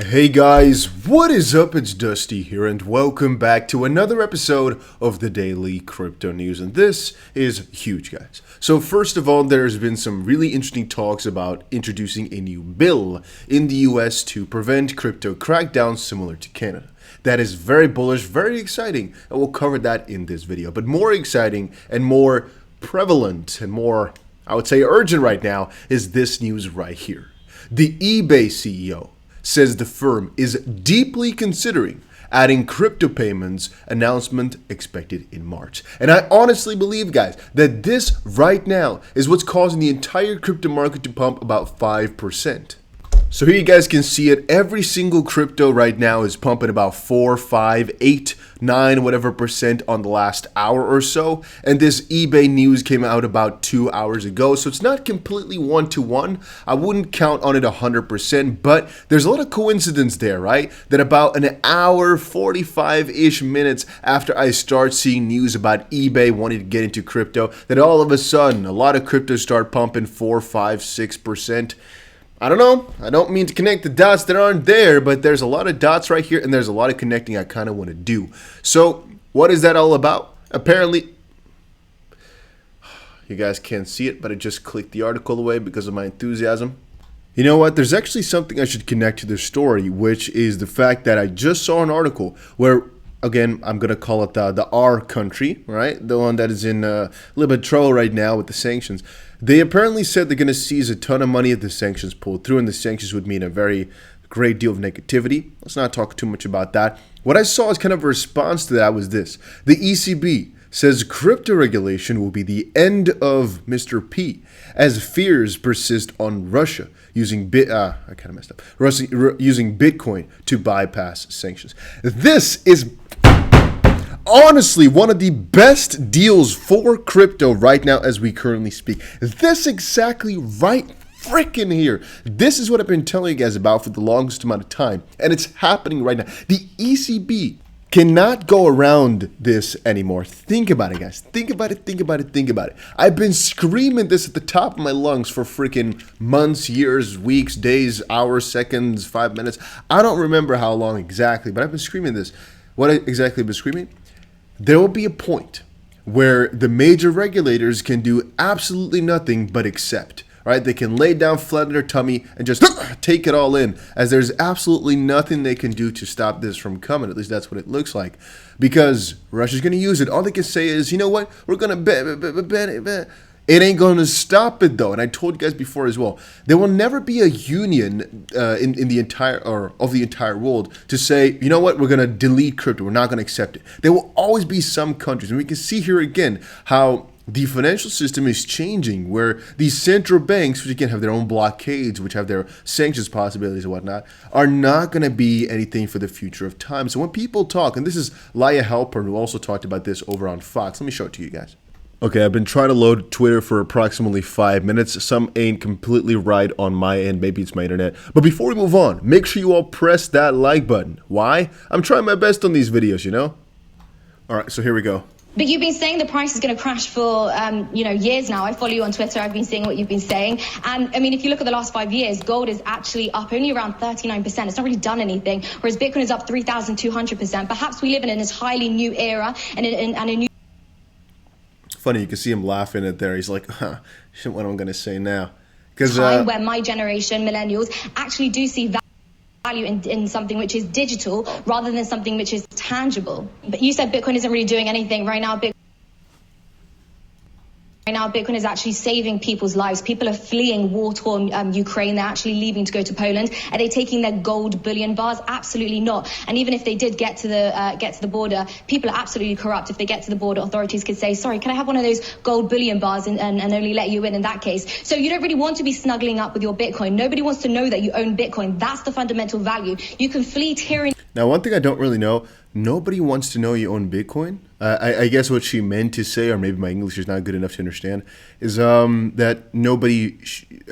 Hey guys, what is up? It's Dusty here and welcome back to another episode of the Daily Crypto News, and this is huge, guys. So first of all, there's been some really interesting talks about introducing a new bill in the US to prevent crypto crackdowns similar to Canada. That is very bullish, very exciting, and we'll cover that in this video. But more exciting and more prevalent and more, I would say, urgent right now is this news right here. The eBay CEO says the firm is deeply considering adding crypto payments, announcement expected in March. And I honestly believe, guys, that this right now is what's causing the entire crypto market to pump about 5%. So here you guys can see it. Every single crypto right now is pumping about 4, 5, 8, 9, whatever percent on the last hour or so. And this eBay news came out about 2 hours ago. So it's not completely one-to-one. I wouldn't count on it 100%, but there's a lot of coincidence there, right? That about an hour, 45-ish minutes after I start seeing news about eBay wanting to get into crypto, that all of a sudden a lot of cryptos start pumping 4, 5, 6%. I don't know. I don't mean to connect the dots that aren't there, but there's a lot of dots right here, and there's a lot of connecting I kind of want to do. So, what is that all about? Apparently, you guys can't see it, but I just clicked the article away because of my enthusiasm. You know what? There's actually something I should connect to this story, which is the fact that I just saw an article where, again, I'm going to call it the R country, right? The one that is in a little bit of trouble right now with the sanctions. They apparently said they're going to seize a ton of money if the sanctions pulled through, and the sanctions would mean a very great deal of negativity. Let's not talk too much about that. What I saw as kind of a response to that was this. The ECB says crypto regulation will be the end of Mr. P as fears persist on Russia using using Bitcoin to bypass sanctions. This is honestly one of the best deals for crypto right now as we currently speak. This exactly right freaking here. This is what I've been telling you guys about for the longest amount of time, and it's happening right now. The ECB cannot go around this anymore. Think about it, guys. Think about it, think about it, think about it. I've been screaming this at the top of my lungs for freaking months, years, weeks, days, hours, seconds, 5 minutes. I don't remember how long exactly, but I've been screaming this. What exactly have I been screaming? There will be a point where the major regulators can do absolutely nothing but accept, right? They can lay down flat on their tummy and just take it all in, as there's absolutely nothing they can do to stop this from coming. At least that's what it looks like, because Russia's going to use it. All they can say is, you know what? We're going to ban it. It ain't going to stop it, though. And I told you guys before as well, there will never be a union in the entire of the entire world to say, you know what, we're going to delete crypto. We're not going to accept it. There will always be some countries, and we can see here again how the financial system is changing, where these central banks, which again have their own blockades, which have their sanctions possibilities and whatnot, are not going to be anything for the future of time. So when people talk, and this is Laia Halpern, who also talked about this over on Fox. Let me show it to you guys. Okay, I've been trying to load Twitter for approximately 5 minutes. Some ain't completely right on my end. Maybe it's my internet. But before we move on, make sure you all press that like button. Why? I'm trying my best on these videos, you know? All right, so here we go. But you've been saying the price is going to crash for, years now. I follow you on Twitter. I've been seeing what you've been saying. And, I mean, if you look at the last 5 years, gold is actually up only around 39%. It's not really done anything, whereas Bitcoin is up 3,200%. Perhaps we live in this highly new era and a new... Funny, you can see him laughing at there. He's like, what am I going to say now? Time where my generation, millennials, actually do see value in something which is digital rather than something which is tangible. But you said Bitcoin isn't really doing anything right now. Right now, Bitcoin is actually saving people's lives. People are fleeing war-torn Ukraine. They're actually leaving to go to Poland. Are they taking their gold bullion bars? Absolutely not. And even if they did get to the border, people are absolutely corrupt. If they get to the border, authorities could say, sorry, can I have one of those gold bullion bars and only let you in that case? So you don't really want to be snuggling up with your Bitcoin. Nobody wants to know that you own Bitcoin. That's the fundamental value. You can flee tyranny. Now, one thing I don't really know, nobody wants to know you own Bitcoin. I guess what she meant to say, or maybe my English is not good enough to understand, is that nobody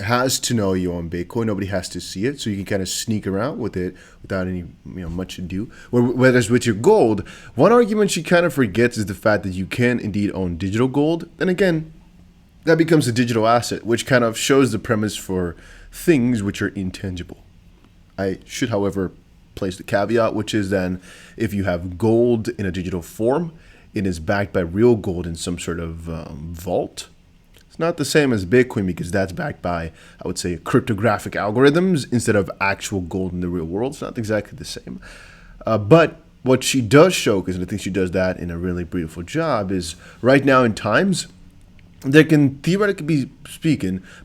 has to know you own Bitcoin. Nobody has to see it, so you can kind of sneak around with it without any much ado. Whereas with your gold, one argument she kind of forgets is the fact that you can indeed own digital gold. And again, that becomes a digital asset, which kind of shows the premise for things which are intangible. I should, however, place the caveat, which is then if you have gold in a digital form, it is backed by real gold in some sort of vault. It's not the same as Bitcoin because that's backed by, I would say, cryptographic algorithms instead of actual gold in the real world. It's not exactly the same. But what she does show, because I think she does that in a really beautiful job, is right now in times, there can theoretically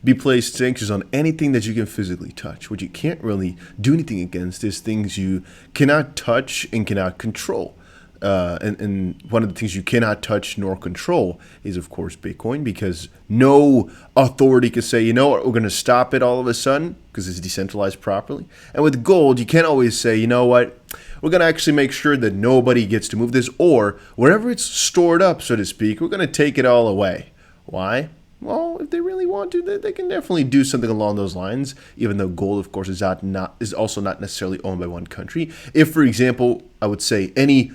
be placed sanctions on anything that you can physically touch. What you can't really do anything against is things you cannot touch and cannot control. And one of the things you cannot touch nor control is, of course, Bitcoin, because no authority can say, you know what, we're going to stop it all of a sudden because it's decentralized properly. And with gold, you can't always say, you know what, we're going to actually make sure that nobody gets to move this, or wherever it's stored up, so to speak, we're going to take it all away. Why? Well, if they really want to, they can definitely do something along those lines, even though gold, of course, is also not necessarily owned by one country. If, for example, I would say any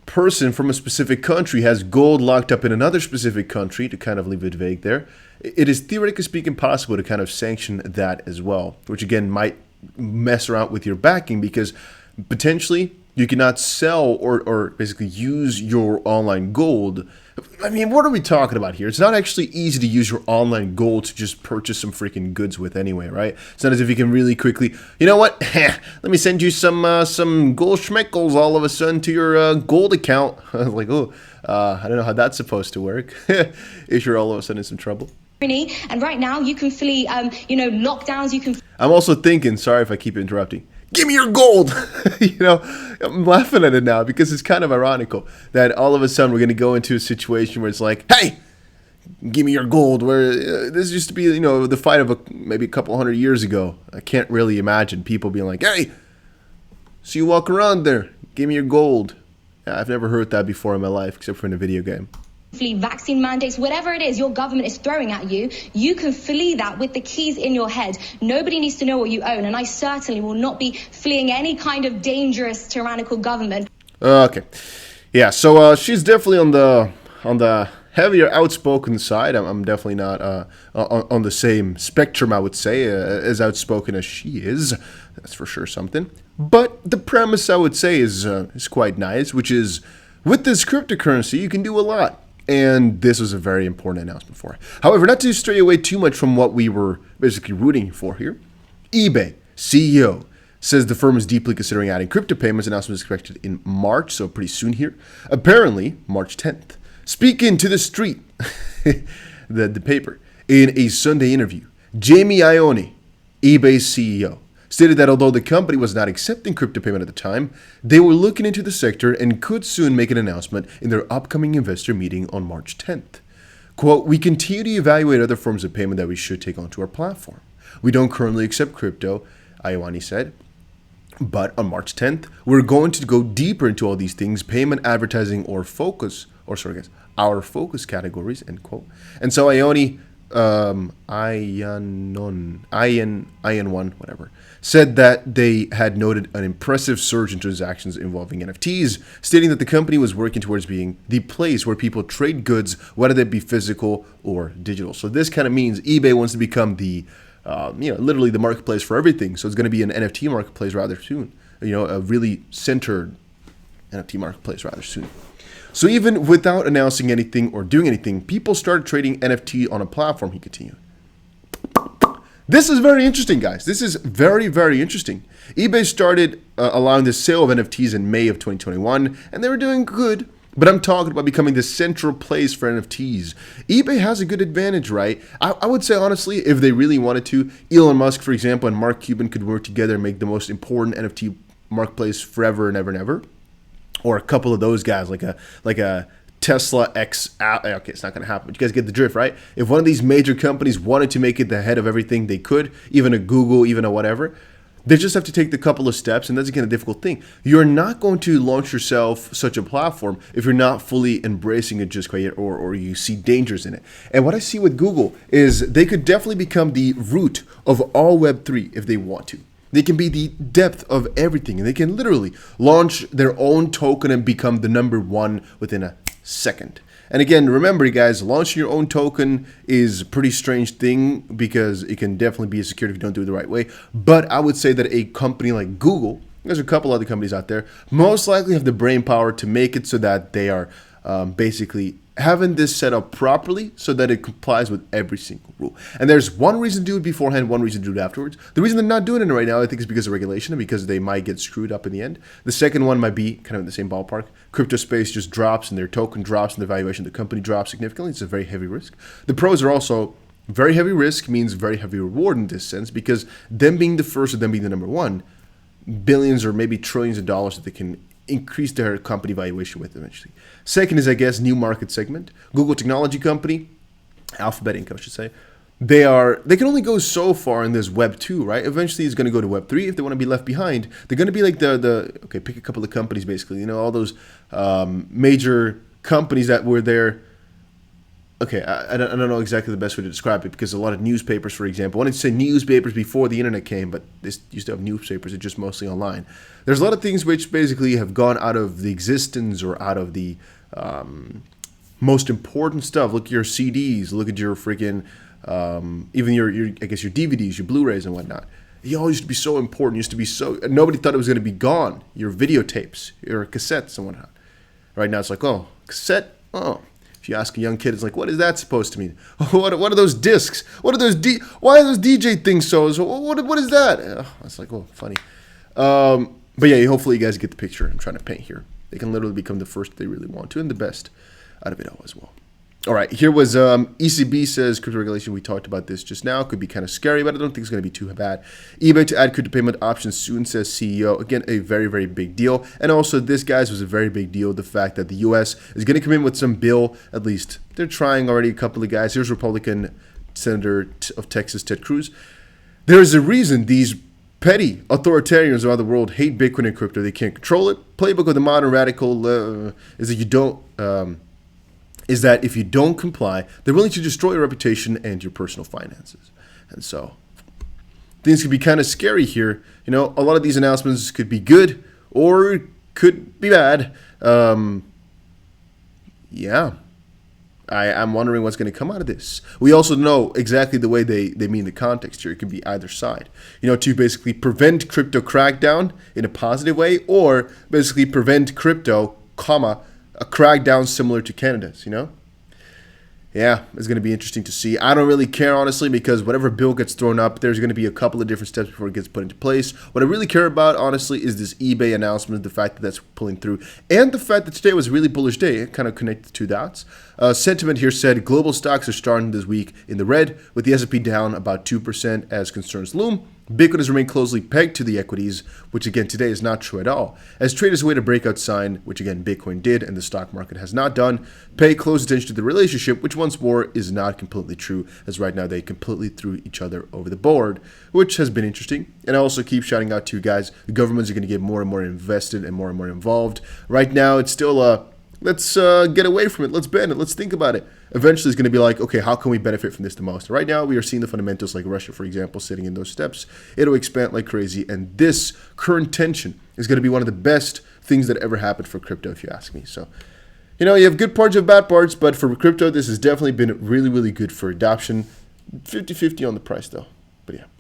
person from a specific country has gold locked up in another specific country, to kind of leave it vague there, it is theoretically speaking possible to kind of sanction that as well, which again might mess around with your backing because potentially you cannot sell or basically use your online gold. I mean, what are we talking about here? It's not actually easy to use your online gold to just purchase some freaking goods with anyway, right? It's not as if you can really quickly, you know what? Let me send you some gold schmeckles all of a sudden to your gold account. I was like, I don't know how that's supposed to work. If you're all of a sudden in some trouble. And right now you can flee, lockdowns. You can. I'm also thinking, sorry if I keep interrupting, give me your gold. I'm laughing at it now because it's kind of ironical that all of a sudden we're going to go into a situation where it's like, hey, give me your gold. Where this used to be, the fight of maybe a couple hundred years ago. I can't really imagine people being like, hey, so you walk around there, give me your gold. Yeah, I've never heard that before in my life except for in a video game. Flee vaccine mandates, whatever it is your government is throwing at you, you can flee that with the keys in your head. Nobody needs to know what you own, and I certainly will not be fleeing any kind of dangerous, tyrannical government. Okay. Yeah, so she's definitely on the heavier, outspoken side. I'm definitely not on the same spectrum, I would say, as outspoken as she is. That's for sure something. But the premise, I would say, is quite nice, which is, with this cryptocurrency, you can do a lot. And this was a very important announcement for her. However, not to stray away too much from what we were basically rooting for here, eBay CEO says the firm is deeply considering adding crypto payments. Announcement is expected in March, so pretty soon here. Apparently, March 10th. Speaking to the street, the paper, in a Sunday interview, Jamie Ione, eBay's CEO, stated that although the company was not accepting crypto payment at the time, they were looking into the sector and could soon make an announcement in their upcoming investor meeting on March 10th. Quote, we continue to evaluate other forms of payment that we should take onto our platform. We don't currently accept crypto, Ione said, but on March 10th, we're going to go deeper into all these things, payment, advertising, our focus categories, end quote. And so Ione, Ian1, whatever, said that they had noted an impressive surge in transactions involving NFTs, stating that the company was working towards being the place where people trade goods, whether they be physical or digital. So this kind of means eBay wants to become the, literally the marketplace for everything. So it's going to be an NFT marketplace rather soon, a really centered NFT marketplace rather soon. So even without announcing anything or doing anything, people started trading NFT on a platform, he continued. This is very interesting, guys. This is very, very interesting. eBay started allowing the sale of NFTs in May of 2021, and they were doing good. But I'm talking about becoming the central place for NFTs. eBay has a good advantage, right? I would say, honestly, if they really wanted to, Elon Musk, for example, and Mark Cuban could work together and make the most important NFT marketplace forever and ever and ever. Or a couple of those guys, like a Tesla X. Okay, it's not going to happen. But you guys get the drift, right? If one of these major companies wanted to make it the head of everything, they could. Even a Google, even a whatever. They just have to take the couple of steps, and that's again a difficult thing. You're not going to launch yourself such a platform if you're not fully embracing it just quite yet, or you see dangers in it. And what I see with Google is they could definitely become the root of all Web3 if they want to. They can be the depth of everything, and they can literally launch their own token and become the number one within a second. And again, remember, guys, launching your own token is a pretty strange thing because it can definitely be a security if you don't do it the right way. But I would say that a company like Google, there's a couple other companies out there, most likely have the brain power to make it so that they are basically having this set up properly so that it complies with every single rule. And there's one reason to do it beforehand, one reason to do it afterwards. The reason they're not doing it right now, I think, is because of regulation and because they might get screwed up in the end. The second one might be kind of in the same ballpark. Crypto space just drops and their token drops and the valuation of the company drops significantly. It's a very heavy risk. The pros are also very heavy risk means very heavy reward in this sense, because them being the first or them being the number one, billions or maybe trillions of dollars that they can increase their company valuation with eventually. Second is, I guess, new market segment. Google technology company, Alphabet Inc., I should say. They can only go so far in this Web 2, right? Eventually it's going to go to Web 3 if they want to be left behind. They're going to be like okay, pick a couple of companies basically, all those major companies that were there. Okay, I don't know exactly the best way to describe it, because a lot of newspapers, for example, I wanted to say newspapers before the internet came, but this used to have newspapers, it's just mostly online. There's a lot of things which basically have gone out of the existence or out of the most important stuff. Look at your CDs, look at your freaking, even your I guess your DVDs, your Blu-rays and whatnot. It all used to be so important, used to be so, nobody thought it was going to be gone. Your videotapes, your cassettes and whatnot. Right now it's like, oh, cassette, oh. If you ask a young kid, it's like, what is that supposed to mean? What are those discs? What are those why are those DJ things so what is that? It's like, oh, funny. But yeah, hopefully you guys get the picture I'm trying to paint here. They can literally become the first they really want to and the best out of it all as well. All right, here was ECB says crypto regulation. We talked about this just now. Could be kind of scary, but I don't think it's going to be too bad. eBay to add crypto payment options soon, says CEO. Again, a very, very big deal. And also, this, guys, was a very big deal. The fact that the U.S. is going to come in with some bill, at least they're trying already, a couple of guys. Here's Republican Senator of Texas, Ted Cruz. There is a reason these petty authoritarians around the world hate Bitcoin and crypto. They can't control it. Playbook of the modern radical is that you don't... is that if you don't comply, they're willing to destroy your reputation and your personal finances. And so things could be kind of scary here. A lot of these announcements could be good or could be bad. Yeah. I'm wondering what's going to come out of this. We also know exactly the way they mean the context here. It could be either side. To basically prevent crypto crackdown in a positive way, or basically prevent crypto, a crackdown similar to Canada's, Yeah, it's going to be interesting to see. I don't really care, honestly, because whatever bill gets thrown up, there's going to be a couple of different steps before it gets put into place. What I really care about, honestly, is this eBay announcement, the fact that that's pulling through, and the fact that today was a really bullish day. It kind of connected the two dots. Sentiment here said global stocks are starting this week in the red, with the S&P down about 2% as concerns loom. Bitcoin has remained closely pegged to the equities, which again today is not true at all. As traders await a breakout sign, which again Bitcoin did and the stock market has not done, pay close attention to the relationship, which once more is not completely true, as right now they completely threw each other over the board, which has been interesting. And I also keep shouting out to you guys, the governments are going to get more and more invested and more involved. Right now it's still let's get away from it, let's ban it, let's think about it. Eventually it's going to be like, okay, how can we benefit from this the most? Right now we are seeing the fundamentals like Russia, for example, sitting in those steps. It'll expand like crazy, and this current tension is going to be one of the best things that ever happened for crypto, if you ask me. So, you have good parts, you have bad parts, but for crypto this has definitely been really, really good for adoption. 50-50 on the price though, but yeah.